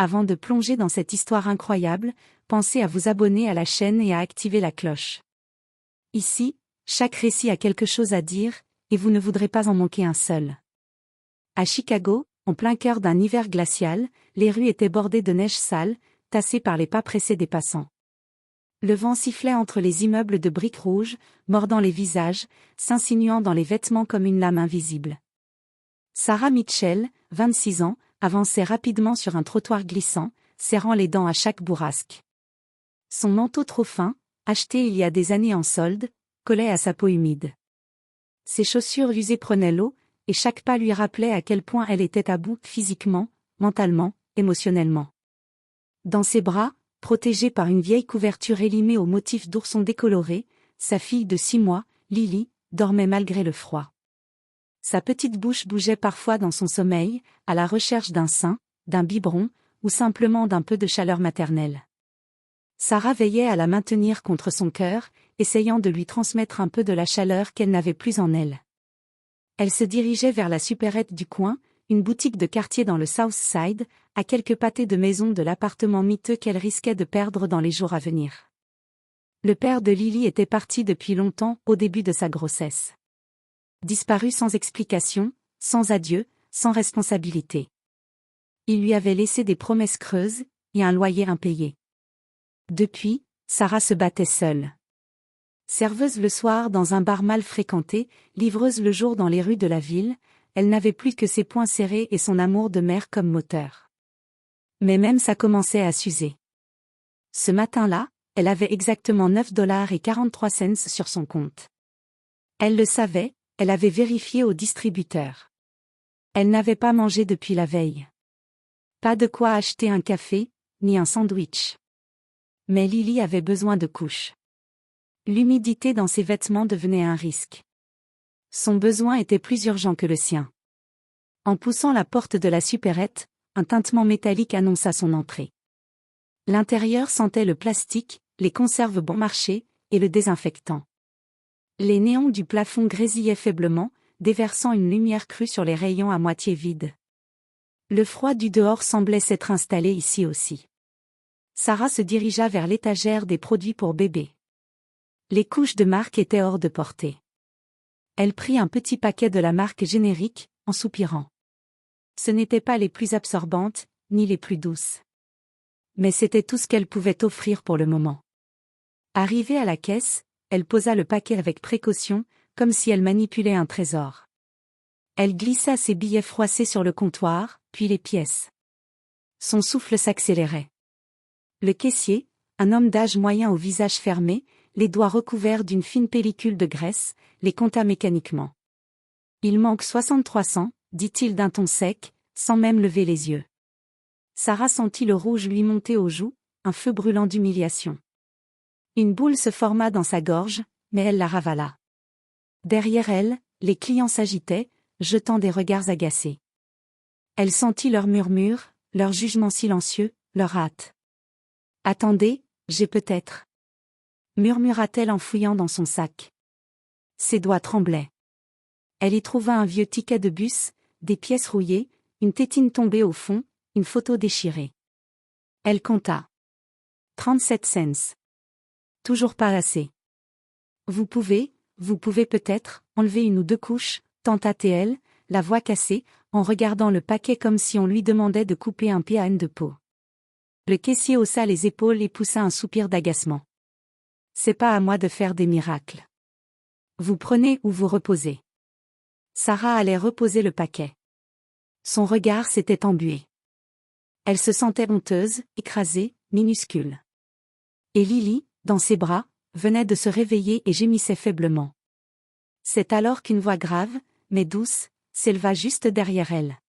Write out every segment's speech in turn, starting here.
Avant de plonger dans cette histoire incroyable, pensez à vous abonner à la chaîne et à activer la cloche. Ici, chaque récit a quelque chose à dire, et vous ne voudrez pas en manquer un seul. À Chicago, en plein cœur d'un hiver glacial, les rues étaient bordées de neige sale, tassées par les pas pressés des passants. Le vent sifflait entre les immeubles de briques rouges, mordant les visages, s'insinuant dans les vêtements comme une lame invisible. Sarah Mitchell, 26 ans, avançait rapidement sur un trottoir glissant, serrant les dents à chaque bourrasque. Son manteau trop fin, acheté il y a des années en solde, collait à sa peau humide. Ses chaussures usées prenaient l'eau, et chaque pas lui rappelait à quel point elle était à bout physiquement, mentalement, émotionnellement. Dans ses bras, protégée par une vieille couverture élimée au motif d'ourson décoloré, sa fille de 6 mois, Lily, dormait malgré le froid. Sa petite bouche bougeait parfois dans son sommeil, à la recherche d'un sein, d'un biberon, ou simplement d'un peu de chaleur maternelle. Sarah veillait à la maintenir contre son cœur, essayant de lui transmettre un peu de la chaleur qu'elle n'avait plus en elle. Elle se dirigeait vers la supérette du coin, une boutique de quartier dans le South Side, à quelques pâtés de maison de l'appartement miteux qu'elle risquait de perdre dans les jours à venir. Le père de Lily était parti depuis longtemps, au début de sa grossesse. Disparu sans explication, sans adieu, sans responsabilité. Il lui avait laissé des promesses creuses, et un loyer impayé. Depuis, Sarah se battait seule. Serveuse le soir dans un bar mal fréquenté, livreuse le jour dans les rues de la ville, elle n'avait plus que ses poings serrés et son amour de mère comme moteur. Mais même ça commençait à s'user. Ce matin-là, elle avait exactement $9.43 sur son compte. Elle le savait, elle avait vérifié au distributeur. Elle n'avait pas mangé depuis la veille. Pas de quoi acheter un café, ni un sandwich. Mais Lily avait besoin de couches. L'humidité dans ses vêtements devenait un risque. Son besoin était plus urgent que le sien. En poussant la porte de la supérette, un tintement métallique annonça son entrée. L'intérieur sentait le plastique, les conserves bon marché, et le désinfectant. Les néons du plafond grésillaient faiblement, déversant une lumière crue sur les rayons à moitié vides. Le froid du dehors semblait s'être installé ici aussi. Sarah se dirigea vers l'étagère des produits pour bébé. Les couches de marque étaient hors de portée. Elle prit un petit paquet de la marque générique, en soupirant. Ce n'étaient pas les plus absorbantes, ni les plus douces. Mais c'était tout ce qu'elle pouvait offrir pour le moment. Arrivée à la caisse, elle posa le paquet avec précaution, comme si elle manipulait un trésor. Elle glissa ses billets froissés sur le comptoir, puis les pièces. Son souffle s'accélérait. Le caissier, un homme d'âge moyen au visage fermé, les doigts recouverts d'une fine pellicule de graisse, les compta mécaniquement. « Il manque 63 cents, dit-il d'un ton sec, sans même lever les yeux. Sarah sentit le rouge lui monter aux joues, un feu brûlant d'humiliation. Une boule se forma dans sa gorge, mais elle la ravala. Derrière elle, les clients s'agitaient, jetant des regards agacés. Elle sentit leurs murmures, leurs jugements silencieux, leur hâte. « Attendez, j'ai peut-être. » murmura-t-elle en fouillant dans son sac. Ses doigts tremblaient. Elle y trouva un vieux ticket de bus, des pièces rouillées, une tétine tombée au fond, une photo déchirée. Elle compta. 37 cents. Toujours pas assez. Vous pouvez peut-être, enlever une ou 2 couches, tenta-t-elle, la voix cassée, en regardant le paquet comme si on lui demandait de couper un PAN de peau. Le caissier haussa les épaules et poussa un soupir d'agacement. C'est pas à moi de faire des miracles. Vous prenez ou vous reposez. Sarah allait reposer le paquet. Son regard s'était embué. Elle se sentait honteuse, écrasée, minuscule. Et Lily, dans ses bras, venait de se réveiller et gémissait faiblement. C'est alors qu'une voix grave, mais douce, s'éleva juste derrière elle.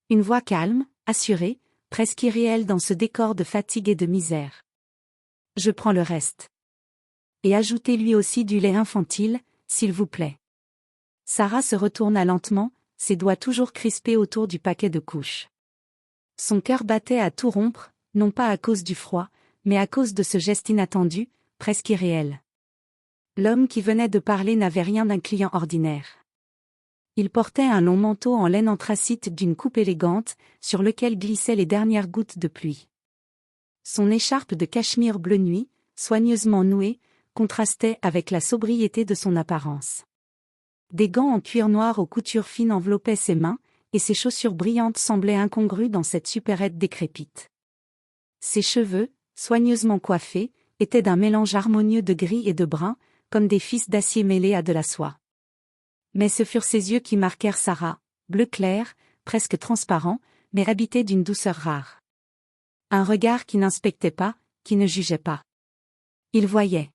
Une voix calme, assurée, presque irréelle dans ce décor de fatigue et de misère. Je prends le reste. Et ajoutez lui aussi du lait infantile, s'il vous plaît. Sarah se retourna lentement, ses doigts toujours crispés autour du paquet de couches. Son cœur battait à tout rompre, non pas à cause du froid, mais à cause de ce geste inattendu, presque irréel. L'homme qui venait de parler n'avait rien d'un client ordinaire. Il portait un long manteau en laine anthracite d'une coupe élégante, sur lequel glissaient les dernières gouttes de pluie. Son écharpe de cachemire bleu nuit, soigneusement nouée, contrastait avec la sobriété de son apparence. Des gants en cuir noir aux coutures fines enveloppaient ses mains, et ses chaussures brillantes semblaient incongrues dans cette supérette décrépite. Ses cheveux, soigneusement coiffés, étaient d'un mélange harmonieux de gris et de brun, comme des fils d'acier mêlés à de la soie. Mais ce furent ses yeux qui marquèrent Sarah, bleu clair, presque transparent, mais habités d'une douceur rare. Un regard qui n'inspectait pas, qui ne jugeait pas. Il voyait.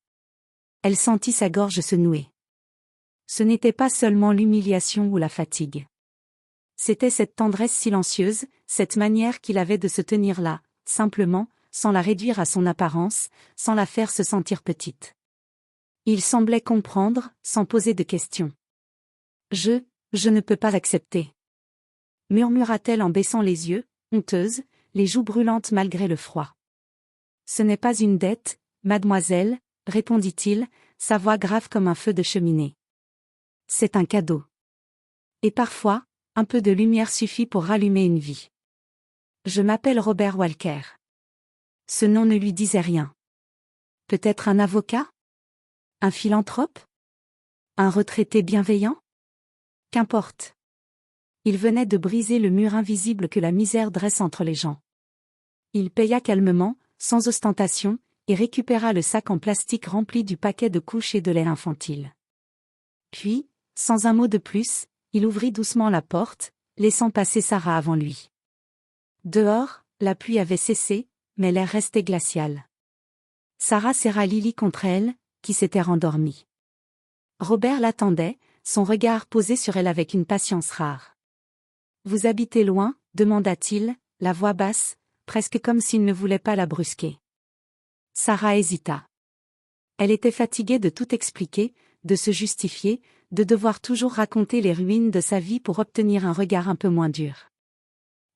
Elle sentit sa gorge se nouer. Ce n'était pas seulement l'humiliation ou la fatigue. C'était cette tendresse silencieuse, cette manière qu'il avait de se tenir là, simplement, sans la réduire à son apparence, sans la faire se sentir petite. Il semblait comprendre, sans poser de questions. Je ne peux pas accepter. Murmura-t-elle en baissant les yeux, honteuse, les joues brûlantes malgré le froid. Ce n'est pas une dette, mademoiselle, répondit-il, sa voix grave comme un feu de cheminée. C'est un cadeau. Et parfois, un peu de lumière suffit pour rallumer une vie. Je m'appelle Robert Walker. Ce nom ne lui disait rien. Peut-être un avocat? Un philanthrope? Un retraité bienveillant? Qu'importe. Il venait de briser le mur invisible que la misère dresse entre les gens. Il paya calmement, sans ostentation, et récupéra le sac en plastique rempli du paquet de couches et de lait infantile. Puis, sans un mot de plus, il ouvrit doucement la porte, laissant passer Sarah avant lui. Dehors, la pluie avait cessé, mais l'air restait glacial. Sarah serra Lily contre elle, qui s'était rendormie. Robert l'attendait, son regard posé sur elle avec une patience rare. « Vous habitez loin ?» demanda-t-il, la voix basse, presque comme s'il ne voulait pas la brusquer. Sarah hésita. Elle était fatiguée de tout expliquer, de se justifier, de devoir toujours raconter les ruines de sa vie pour obtenir un regard un peu moins dur.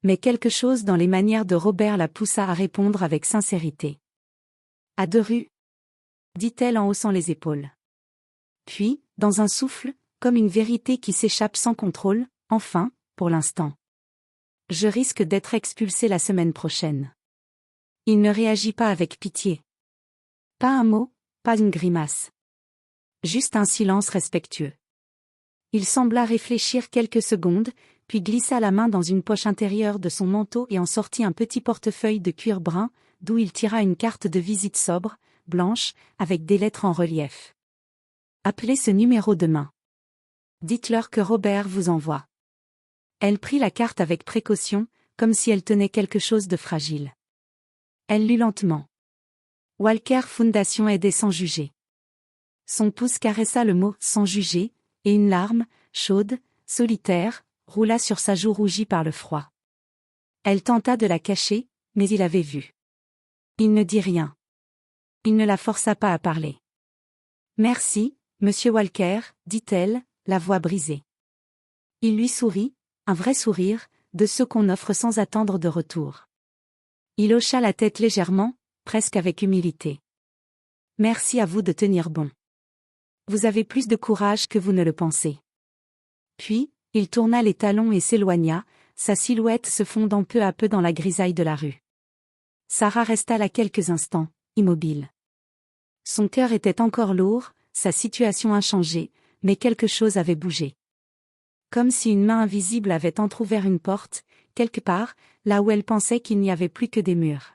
Mais quelque chose dans les manières de Robert la poussa à répondre avec sincérité. « À 2 rues ?» dit-elle en haussant les épaules. Puis, dans un souffle, comme une vérité qui s'échappe sans contrôle, enfin, pour l'instant. Je risque d'être expulsée la semaine prochaine. Il ne réagit pas avec pitié. Pas un mot, pas une grimace. Juste un silence respectueux. Il sembla réfléchir quelques secondes, puis glissa la main dans une poche intérieure de son manteau et en sortit un petit portefeuille de cuir brun, d'où il tira une carte de visite sobre, blanche, avec des lettres en relief. Appelez ce numéro demain. Dites-leur que Robert vous envoie. Elle prit la carte avec précaution, comme si elle tenait quelque chose de fragile. Elle lut lentement. Walker Fondation aider sans juger. Son pouce caressa le mot « sans juger », et une larme, chaude, solitaire, roula sur sa joue rougie par le froid. Elle tenta de la cacher, mais il avait vu. Il ne dit rien. Il ne la força pas à parler. « Merci, monsieur Walker, dit-elle, la voix brisée. Il lui sourit, un vrai sourire, de ceux qu'on offre sans attendre de retour. Il hocha la tête légèrement, presque avec humilité. « Merci à vous de tenir bon. Vous avez plus de courage que vous ne le pensez. » Puis, il tourna les talons et s'éloigna, sa silhouette se fondant peu à peu dans la grisaille de la rue. Sarah resta là quelques instants, immobile. Son cœur était encore lourd, sa situation inchangée, mais quelque chose avait bougé. Comme si une main invisible avait entrouvert une porte, quelque part, là où elle pensait qu'il n'y avait plus que des murs.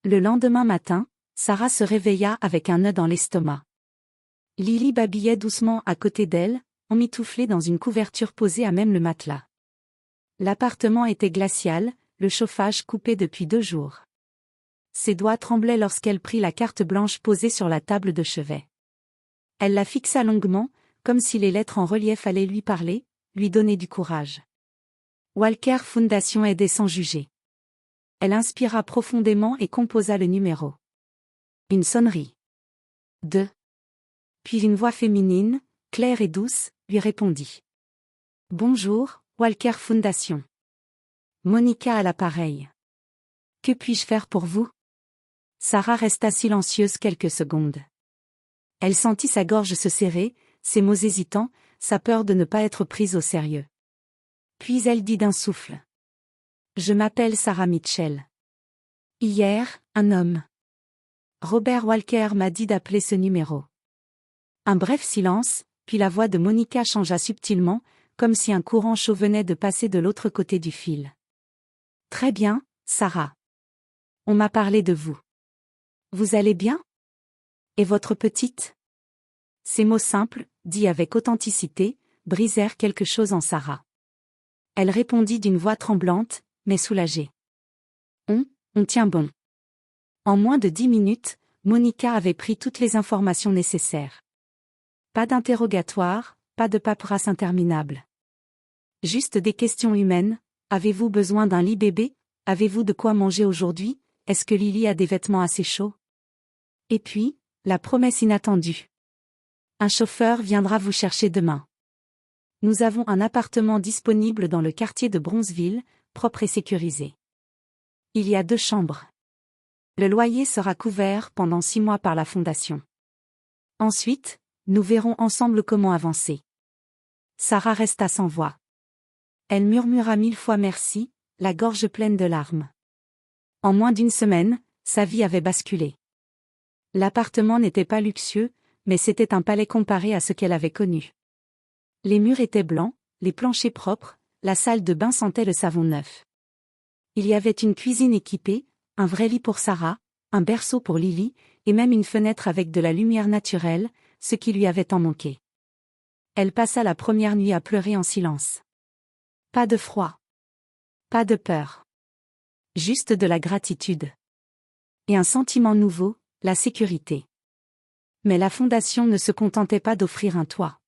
Le lendemain matin, Sarah se réveilla avec un nœud dans l'estomac. Lily babillait doucement à côté d'elle, emmitouflée dans une couverture posée à même le matelas. L'appartement était glacial, le chauffage coupé depuis 2 jours. Ses doigts tremblaient lorsqu'elle prit la carte blanche posée sur la table de chevet. Elle la fixa longuement, comme si les lettres en relief allaient lui parler, lui donner du courage. Walker Fondation aider sans juger. Elle inspira profondément et composa le numéro. Une sonnerie. 2. Puis une voix féminine, claire et douce, lui répondit. Bonjour, Walker Fondation. Monica à l'appareil. Que puis-je faire pour vous? Sarah resta silencieuse quelques secondes. Elle sentit sa gorge se serrer, ses mots hésitants, sa peur de ne pas être prise au sérieux. Puis elle dit d'un souffle. Je m'appelle Sarah Mitchell. Hier, un homme. Robert Walker m'a dit d'appeler ce numéro. Un bref silence, puis la voix de Monica changea subtilement, comme si un courant chaud venait de passer de l'autre côté du fil. Très bien, Sarah. On m'a parlé de vous. Vous allez bien? Et votre petite? Ces mots simples, dits avec authenticité, brisèrent quelque chose en Sarah. Elle répondit d'une voix tremblante, mais soulagée. On tient bon. En moins de 10 minutes, Monica avait pris toutes les informations nécessaires. Pas d'interrogatoire, pas de paperasse interminable. Juste des questions humaines. Avez-vous besoin d'un lit bébé? Avez-vous de quoi manger aujourd'hui? Est-ce que Lily a des vêtements assez chauds? Et puis, la promesse inattendue. Un chauffeur viendra vous chercher demain. Nous avons un appartement disponible dans le quartier de Bronzeville, propre et sécurisé. Il y a 2 chambres. Le loyer sera couvert pendant 6 mois par la fondation. Ensuite, nous verrons ensemble comment avancer. Sarah resta sans voix. Elle murmura 1000 fois merci, la gorge pleine de larmes. En moins d'1 semaine, sa vie avait basculé. L'appartement n'était pas luxueux, mais c'était un palais comparé à ce qu'elle avait connu. Les murs étaient blancs, les planchers propres, la salle de bain sentait le savon neuf. Il y avait une cuisine équipée, un vrai lit pour Sarah, un berceau pour Lily, et même une fenêtre avec de la lumière naturelle, ce qui lui avait tant manqué. Elle passa la première nuit à pleurer en silence. Pas de froid. Pas de peur. Juste de la gratitude. Et un sentiment nouveau, la sécurité. Mais la fondation ne se contentait pas d'offrir un toit.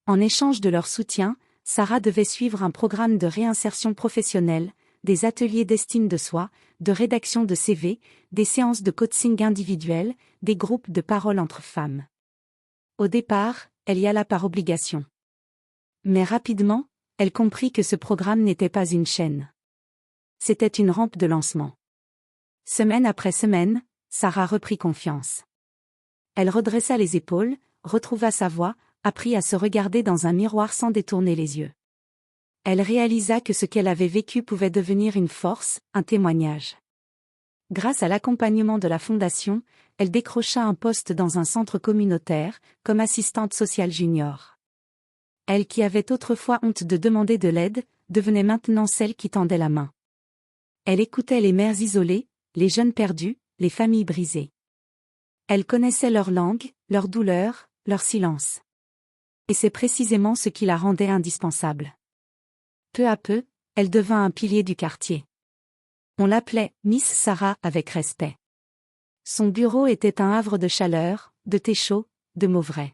En échange de leur soutien, Sarah devait suivre un programme de réinsertion professionnelle, des ateliers d'estime de soi, de rédaction de CV, des séances de coaching individuel, des groupes de parole entre femmes. Au départ, elle y alla par obligation. Mais rapidement, elle comprit que ce programme n'était pas une chaîne. C'était une rampe de lancement. Semaine après semaine, Sarah reprit confiance. Elle redressa les épaules, retrouva sa voix, apprit à se regarder dans un miroir sans détourner les yeux. Elle réalisa que ce qu'elle avait vécu pouvait devenir une force, un témoignage. Grâce à l'accompagnement de la Fondation, elle décrocha un poste dans un centre communautaire, comme assistante sociale junior. Elle qui avait autrefois honte de demander de l'aide, devenait maintenant celle qui tendait la main. Elle écoutait les mères isolées, les jeunes perdus, les familles brisées. Elle connaissait leur langue, leur douleur, leur silence. Et c'est précisément ce qui la rendait indispensable. Peu à peu, elle devint un pilier du quartier. On l'appelait Miss Sarah avec respect. Son bureau était un havre de chaleur, de thé chaud, de mots vrais.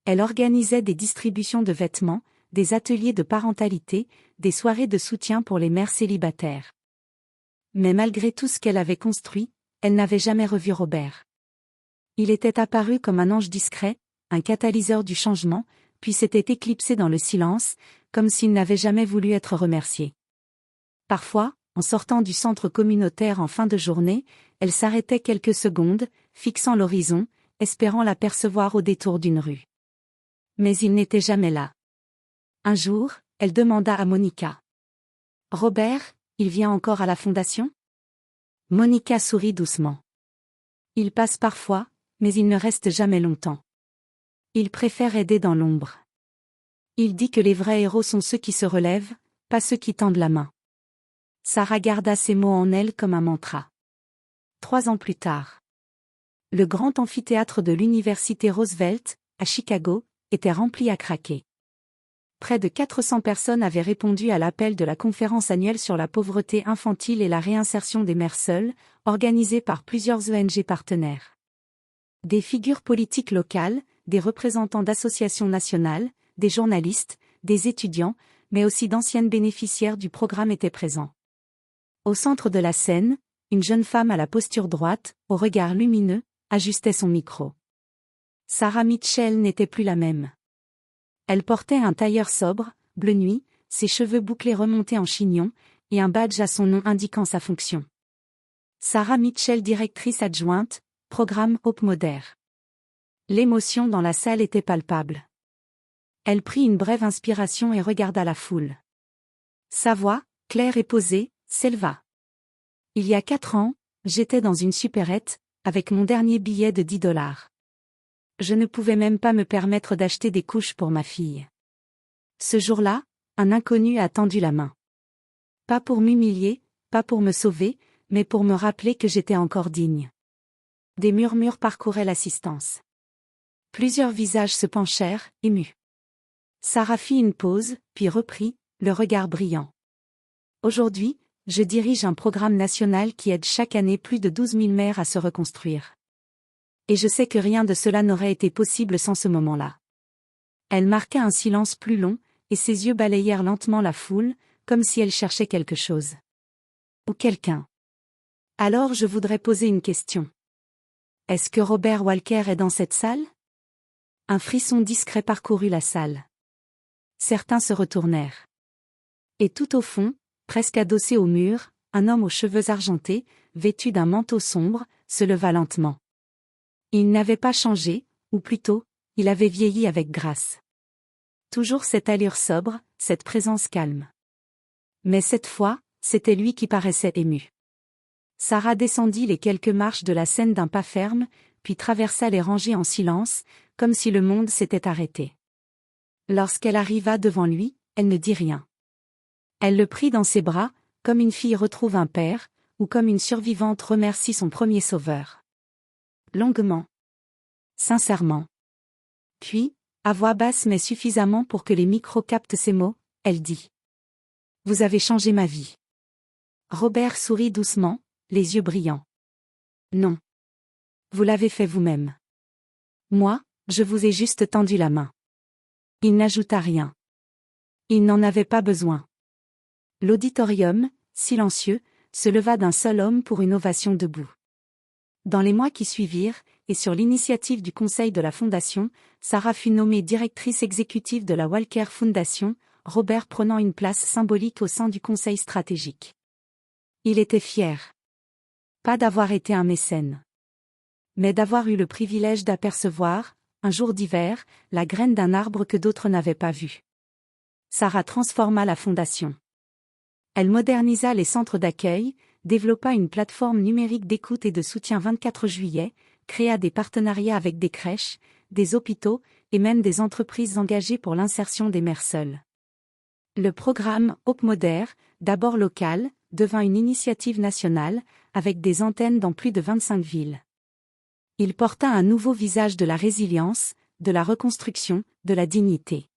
Elle organisait des distributions de vêtements, des ateliers de parentalité, des soirées de soutien pour les mères célibataires. Mais malgré tout ce qu'elle avait construit, elle n'avait jamais revu Robert. Il était apparu comme un ange discret, un catalyseur du changement, puis s'était éclipsé dans le silence, comme s'il n'avait jamais voulu être remercié. Parfois, en sortant du centre communautaire en fin de journée, elle s'arrêtait quelques secondes, fixant l'horizon, espérant l'apercevoir au détour d'une rue. Mais il n'était jamais là. Un jour, elle demanda à Monica. « Robert, il vient encore à la fondation ?» Monica sourit doucement. « Il passe parfois, mais il ne reste jamais longtemps. Il préfère aider dans l'ombre. Il dit que les vrais héros sont ceux qui se relèvent, pas ceux qui tendent la main. » Sarah garda ces mots en elle comme un mantra. 3 ans plus tard. Le grand amphithéâtre de l'université Roosevelt, à Chicago, était rempli à craquer. Près de 400 personnes avaient répondu à l'appel de la conférence annuelle sur la pauvreté infantile et la réinsertion des mères seules, organisée par plusieurs ONG partenaires. Des figures politiques locales, des représentants d'associations nationales, des journalistes, des étudiants, mais aussi d'anciennes bénéficiaires du programme étaient présents. Au centre de la scène, une jeune femme à la posture droite, au regard lumineux, ajustait son micro. Sarah Mitchell n'était plus la même. Elle portait un tailleur sobre, bleu nuit, ses cheveux bouclés remontés en chignon, et un badge à son nom indiquant sa fonction. Sarah Mitchell, directrice adjointe, programme Hope Moder. L'émotion dans la salle était palpable. Elle prit une brève inspiration et regarda la foule. Sa voix, claire et posée, s'éleva. Il y a 4 ans, j'étais dans une supérette, avec mon dernier billet de $10. Je ne pouvais même pas me permettre d'acheter des couches pour ma fille. Ce jour-là, un inconnu a tendu la main. Pas pour m'humilier, pas pour me sauver, mais pour me rappeler que j'étais encore digne. Des murmures parcouraient l'assistance. Plusieurs visages se penchèrent, émus. Sarah fit une pause, puis reprit, le regard brillant. Aujourd'hui, je dirige un programme national qui aide chaque année plus de 12 000 mères à se reconstruire. Et je sais que rien de cela n'aurait été possible sans ce moment-là. Elle marqua un silence plus long, et ses yeux balayèrent lentement la foule, comme si elle cherchait quelque chose. Ou quelqu'un. Alors je voudrais poser une question. Est-ce que Robert Walker est dans cette salle? Un frisson discret parcourut la salle. Certains se retournèrent. Et tout au fond, presque adossé au mur, un homme aux cheveux argentés, vêtu d'un manteau sombre, se leva lentement. Il n'avait pas changé, ou plutôt, il avait vieilli avec grâce. Toujours cette allure sobre, cette présence calme. Mais cette fois, c'était lui qui paraissait ému. Sarah descendit les quelques marches de la scène d'un pas ferme, puis traversa les rangées en silence, comme si le monde s'était arrêté. Lorsqu'elle arriva devant lui, elle ne dit rien. Elle le prit dans ses bras, comme une fille retrouve un père, ou comme une survivante remercie son premier sauveur. Longuement. Sincèrement. Puis, à voix basse mais suffisamment pour que les micros captent ces mots, elle dit. Vous avez changé ma vie. Robert sourit doucement, les yeux brillants. Non. Vous l'avez fait vous-même. Moi, je vous ai juste tendu la main. Il n'ajouta rien. Il n'en avait pas besoin. L'auditorium, silencieux, se leva d'un seul homme pour une ovation debout. Dans les mois qui suivirent, et sur l'initiative du conseil de la Fondation, Sarah fut nommée directrice exécutive de la Walker Foundation, Robert prenant une place symbolique au sein du conseil stratégique. Il était fier. Pas d'avoir été un mécène. Mais d'avoir eu le privilège d'apercevoir, un jour d'hiver, la graine d'un arbre que d'autres n'avaient pas vu. Sarah transforma la Fondation. Elle modernisa les centres d'accueil, développa une plateforme numérique d'écoute et de soutien 24 juillet, créa des partenariats avec des crèches, des hôpitaux, et même des entreprises engagées pour l'insertion des mères seules. Le programme Hope Moder, d'abord local, devint une initiative nationale, avec des antennes dans plus de 25 villes. Il porta un nouveau visage de la résilience, de la reconstruction, de la dignité.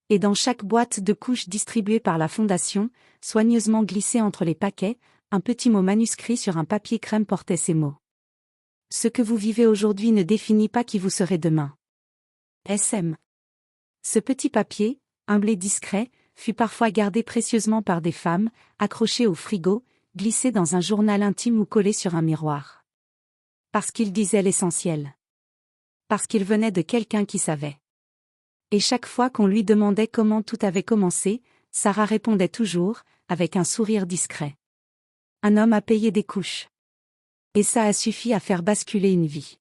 Et dans chaque boîte de couches distribuée par la Fondation, soigneusement glissée entre les paquets, un petit mot manuscrit sur un papier crème portait ces mots. Ce que vous vivez aujourd'hui ne définit pas qui vous serez demain. SM. Ce petit papier, humble et discret, fut parfois gardé précieusement par des femmes, accroché au frigo, glissé dans un journal intime ou collé sur un miroir. Parce qu'il disait l'essentiel. Parce qu'il venait de quelqu'un qui savait. Et chaque fois qu'on lui demandait comment tout avait commencé, Sarah répondait toujours, avec un sourire discret. Un homme a payé des couches. Et ça a suffi à faire basculer une vie.